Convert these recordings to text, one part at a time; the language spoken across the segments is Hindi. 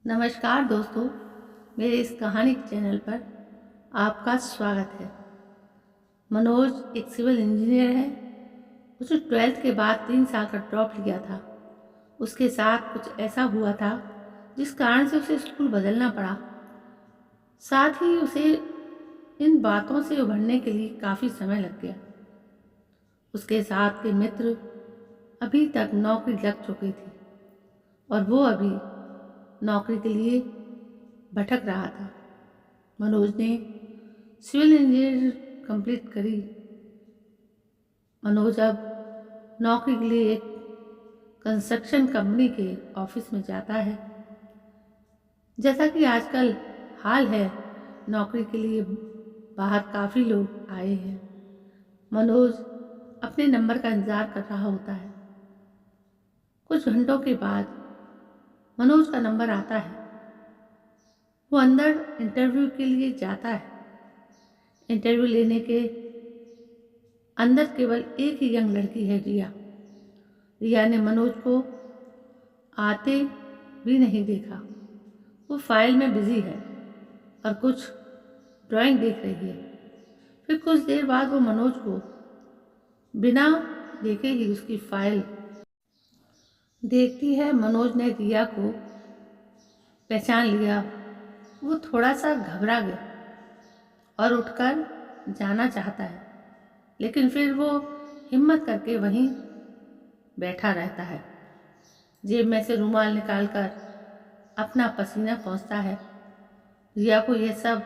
नमस्कार दोस्तों, मेरे इस कहानी के चैनल पर आपका स्वागत है। मनोज एक सिविल इंजीनियर है। उसने 12th के बाद 3 साल का ड्रॉप लिया था। उसके साथ कुछ ऐसा हुआ था जिस कारण से उसे स्कूल बदलना पड़ा। साथ ही उसे इन बातों से उभरने के लिए काफ़ी समय लग गया। उसके साथ के मित्र अभी तक नौकरी लग चुकी थी और वो अभी नौकरी के लिए भटक रहा था। मनोज ने सिविल इंजीनियर कंप्लीट करी। मनोज अब नौकरी के लिए एक कंस्ट्रक्शन कंपनी के ऑफिस में जाता है। जैसा कि आजकल हाल है, नौकरी के लिए बाहर काफ़ी लोग आए हैं। मनोज अपने नंबर का इंतज़ार कर रहा होता है। कुछ घंटों के बाद मनोज का नंबर आता है। वो अंदर इंटरव्यू के लिए जाता है। इंटरव्यू लेने के अंदर केवल एक ही यंग लड़की है, रिया। रिया ने मनोज को आते भी नहीं देखा। वो फाइल में बिजी है और कुछ ड्राइंग देख रही है। फिर कुछ देर बाद वो मनोज को बिना देखे ही उसकी फाइल देखती है। मनोज ने रिया को पहचान लिया। वो थोड़ा सा घबरा गया और उठकर जाना चाहता है, लेकिन फिर वो हिम्मत करके वहीं बैठा रहता है। जेब में से रुमाल निकालकर अपना पसीना पोंछता है। रिया को यह सब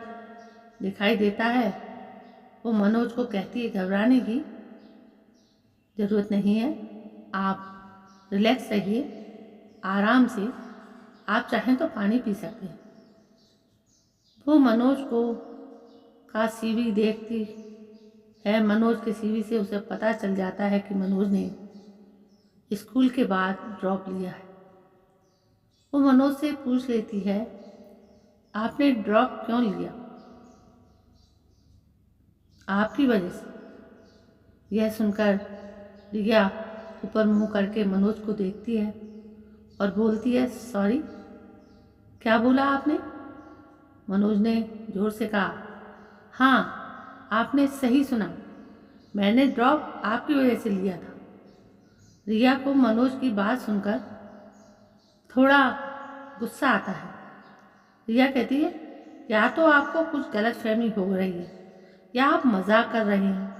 दिखाई देता है। वो मनोज को कहती है, घबराने की ज़रूरत नहीं है, आप रिलैक्स रहिए, आराम से। आप चाहें तो पानी पी सकते हैं। वो मनोज को का सीवी देखती है। मनोज के सीवी से उसे पता चल जाता है कि मनोज ने स्कूल के बाद ड्रॉप लिया है। वो मनोज से पूछ लेती है, आपने ड्रॉप क्यों लिया? आपकी वजह से। यह सुनकर रिया ऊपर मुंह करके मनोज को देखती है और बोलती है, सॉरी, क्या बोला आपने? मनोज ने जोर से कहा, हाँ, आपने सही सुना, मैंने ड्रॉप आपकी वजह से लिया था। रिया को मनोज की बात सुनकर थोड़ा गुस्सा आता है। रिया कहती है, या तो आपको कुछ गलतफहमी हो रही है या आप मजाक कर रहे हैं।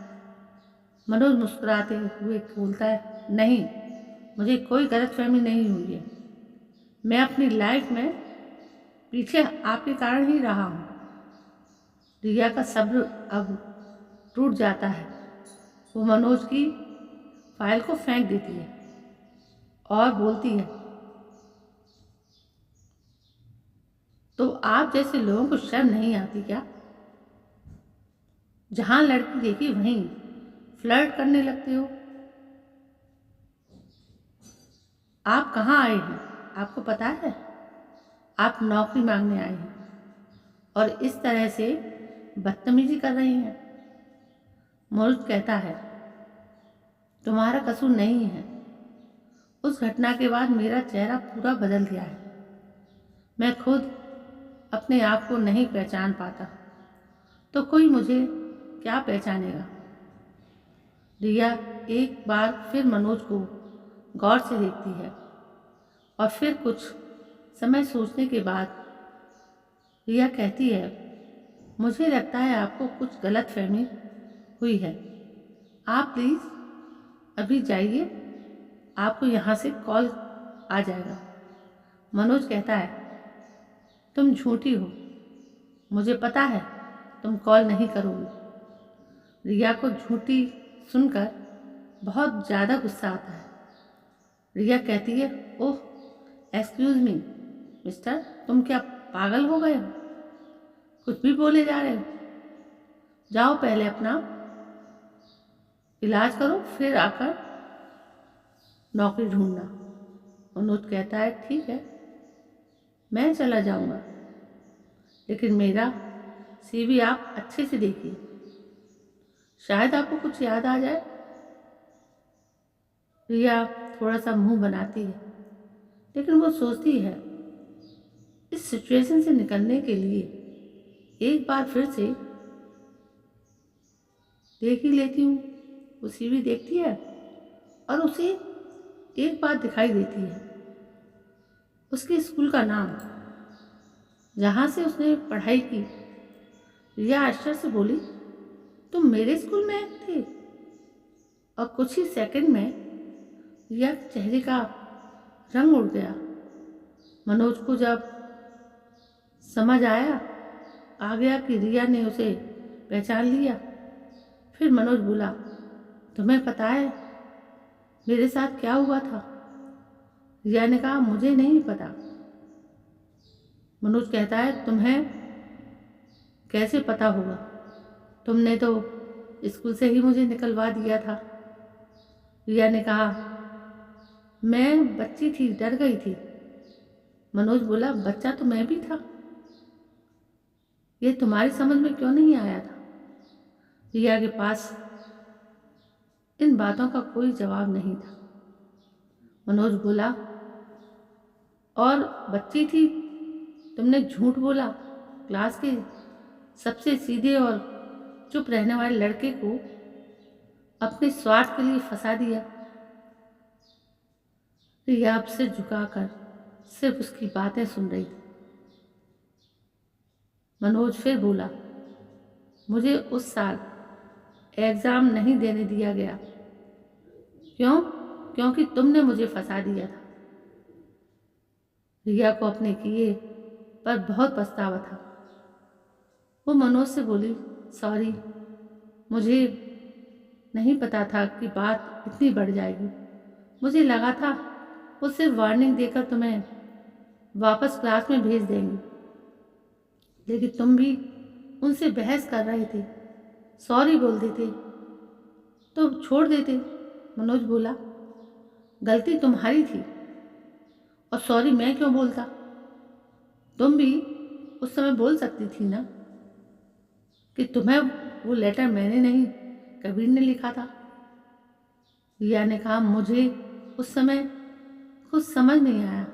मनोज मुस्कुराते हुए बोलता है, नहीं, मुझे कोई गलतफहमी नहीं हुई है। मैं अपनी लाइफ में पीछे आपके कारण ही रहा हूँ। रिया का सब्र अब टूट जाता है। वो मनोज की फाइल को फेंक देती है और बोलती है, तो आप जैसे लोगों को शर्म नहीं आती क्या? जहाँ लड़की देखी वहीं फ्लर्ट करने लगते हो। आप कहाँ आए हैं, आपको पता है? आप नौकरी मांगने आए हैं और इस तरह से बदतमीजी कर रही हैं। मनोज कहता है, तुम्हारा कसूर नहीं है। उस घटना के बाद मेरा चेहरा पूरा बदल गया है। मैं खुद अपने आप को नहीं पहचान पाता, तो कोई मुझे क्या पहचानेगा? रिया एक बार फिर मनोज को गौर से देखती है और फिर कुछ समय सोचने के बाद रिया कहती है, मुझे लगता है आपको कुछ गलतफहमी हुई है। आप प्लीज़ अभी जाइए, आपको यहाँ से कॉल आ जाएगा। मनोज कहता है, तुम झूठी हो, मुझे पता है तुम कॉल नहीं करोगी। रिया को झूठी सुनकर बहुत ज़्यादा गुस्सा आता है। रिया कहती है, ओह, एक्सक्यूज़ मी मिस्टर, तुम क्या पागल हो गए हो? कुछ भी बोले जा रहे हो। जाओ पहले अपना इलाज करो, फिर आकर नौकरी ढूंढना। मनोज कहता है, ठीक है, मैं चला जाऊंगा, लेकिन मेरा सीवी आप अच्छे से देखिए, शायद आपको कुछ याद आ जाए। रिया थोड़ा सा मुंह बनाती है, लेकिन वो सोचती है, इस सिचुएशन से निकलने के लिए एक बार फिर से देख ही लेती हूँ। उसी भी देखती है और उसे एक बात दिखाई देती है, उसके स्कूल का नाम, जहाँ से उसने पढ़ाई की। रिया आश्चर्य से बोली, तुम मेरे स्कूल में थे? और कुछ ही सेकंड में रिया के चेहरे का रंग उड़ गया। मनोज को जब समझ आ गया कि रिया ने उसे पहचान लिया, फिर मनोज बोला, तुम्हें पता है मेरे साथ क्या हुआ था? रिया ने कहा, मुझे नहीं पता। मनोज कहता है, तुम्हें कैसे पता होगा? तुमने तो स्कूल से ही मुझे निकलवा दिया था। रिया ने कहा, मैं बच्ची थी, डर गई थी। मनोज बोला, बच्चा तो मैं भी था, ये तुम्हारी समझ में क्यों नहीं आया था? रिया के पास इन बातों का कोई जवाब नहीं था। मनोज बोला, और बच्ची थी, तुमने झूठ बोला, क्लास के सबसे सीधे और चुप रहने वाले लड़के को अपने स्वार्थ के लिए फंसा दिया। रिया अब सिर झुकाकर सिर्फ उसकी बातें सुन रही थी। मनोज फिर बोला, मुझे उस साल एग्ज़ाम नहीं देने दिया गया। क्यों? क्योंकि तुमने मुझे फंसा दिया था। रिया को अपने किए पर बहुत पछतावा था। वो मनोज से बोली, सॉरी, मुझे नहीं पता था कि बात इतनी बढ़ जाएगी। मुझे लगा था वो सिर्फ वार्निंग देकर तुम्हें वापस क्लास में भेज देंगे, लेकिन तुम भी उनसे बहस कर रहे थे। सॉरी बोल देते तो छोड़ देते। मनोज बोला, गलती तुम्हारी थी और सॉरी मैं क्यों बोलता? तुम भी उस समय बोल सकती थी ना कि तुम्हें वो लेटर मैंने नहीं, कबीर ने लिखा था। रिया ने कहा, मुझे उस समय कुछ समझ नहीं आया।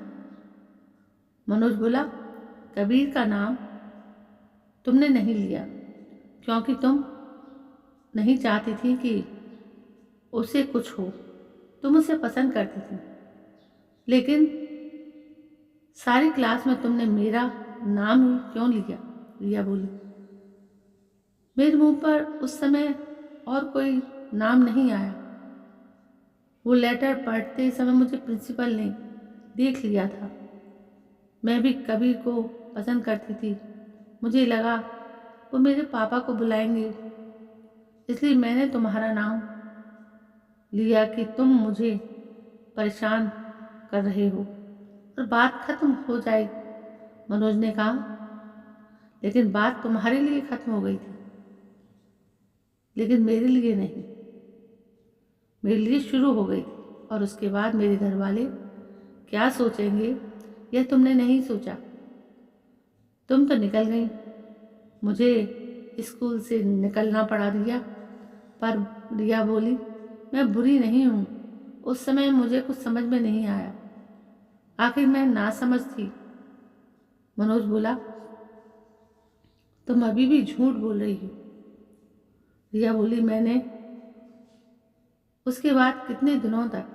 मनोज बोला, कबीर का नाम तुमने नहीं लिया क्योंकि तुम नहीं चाहती थी कि उसे कुछ हो, तुम उसे पसंद करती थी, लेकिन सारी क्लास में तुमने मेरा नाम ही क्यों लिया? रिया बोली, मेरे मुंह पर उस समय और कोई नाम नहीं आया। वो लेटर पढ़ते समय मुझे प्रिंसिपल ने देख लिया था। मैं भी कबीर को पसंद करती थी। मुझे लगा वो मेरे पापा को बुलाएंगे, इसलिए मैंने तुम्हारा नाम लिया कि तुम मुझे परेशान कर रहे हो और बात खत्म हो जाएगी। मनोज ने कहा, लेकिन बात तुम्हारे लिए खत्म हो गई थी, लेकिन मेरे लिए नहीं। मेरे लिए शुरू हो गई थी और उसके बाद मेरे घर वाले क्या सोचेंगे यह तुमने नहीं सोचा। तुम तो निकल गई, मुझे स्कूल से निकलना पड़ा रिया। पर रिया बोली, मैं बुरी नहीं हूँ, उस समय मुझे कुछ समझ में नहीं आया, आखिर मैं नासमझ थी। मनोज बोला, तुम अभी भी झूठ बोल रही हो। रिया बोली, मैंने उसके बाद कितने दिनों तक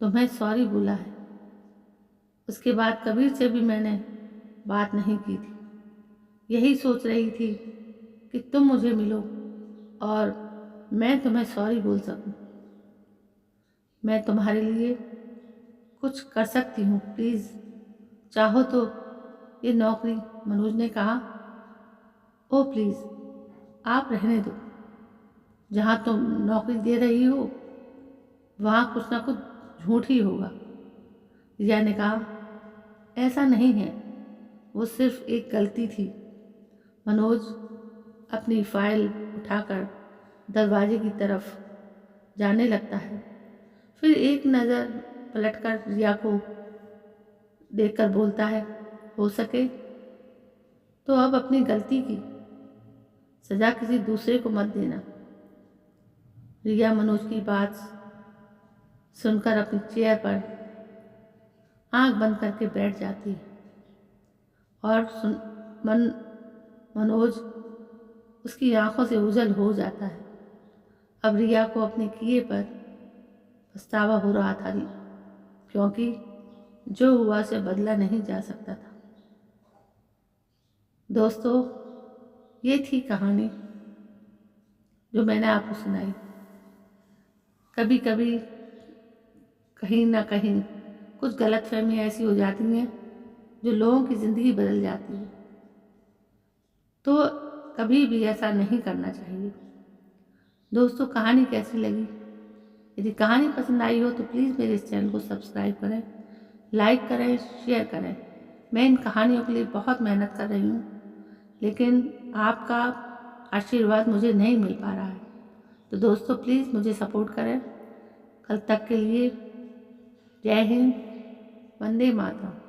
तुम्हें सॉरी बोला है। उसके बाद कबीर से भी मैंने बात नहीं की थी। यही सोच रही थी कि तुम मुझे मिलो और मैं तुम्हें सॉरी बोल सकूं। मैं तुम्हारे लिए कुछ कर सकती हूँ, प्लीज़ चाहो तो ये नौकरी। मनोज ने कहा, ओ प्लीज़ आप रहने दो, जहाँ तुम नौकरी दे रही हो वहाँ कुछ ना कुछ झूठ ही होगा। रिया ने कहा, ऐसा नहीं है, वो सिर्फ एक गलती थी। मनोज अपनी फाइल उठाकर दरवाजे की तरफ जाने लगता है, फिर एक नज़र पलटकर रिया को देखकर बोलता है, हो सके तो अब अपनी गलती की सज़ा किसी दूसरे को मत देना। रिया मनोज की बात सुनकर अपनी चेयर पर आंख बंद करके बैठ जाती है। और मनोज उसकी आंखों से ओझल हो जाता है। अब रिया को अपने किए पर पछतावा हो रहा था, क्योंकि जो हुआ से बदला नहीं जा सकता था। दोस्तों, ये थी कहानी जो मैंने आपको सुनाई। कभी कभी कहीं ना कहीं कुछ गलतफहमियाँ ऐसी हो जाती हैं जो लोगों की ज़िंदगी बदल जाती है, तो कभी भी ऐसा नहीं करना चाहिए। दोस्तों, कहानी कैसी लगी? यदि कहानी पसंद आई हो तो प्लीज़ मेरे इस चैनल को सब्सक्राइब करें, लाइक करें, शेयर करें। मैं इन कहानियों के लिए बहुत मेहनत कर रही हूँ, लेकिन आपका आशीर्वाद मुझे नहीं मिल पा रहा है। तो दोस्तों, प्लीज़ मुझे सपोर्ट करें। कल तक के लिए जय हिंद, वंदे मातरम।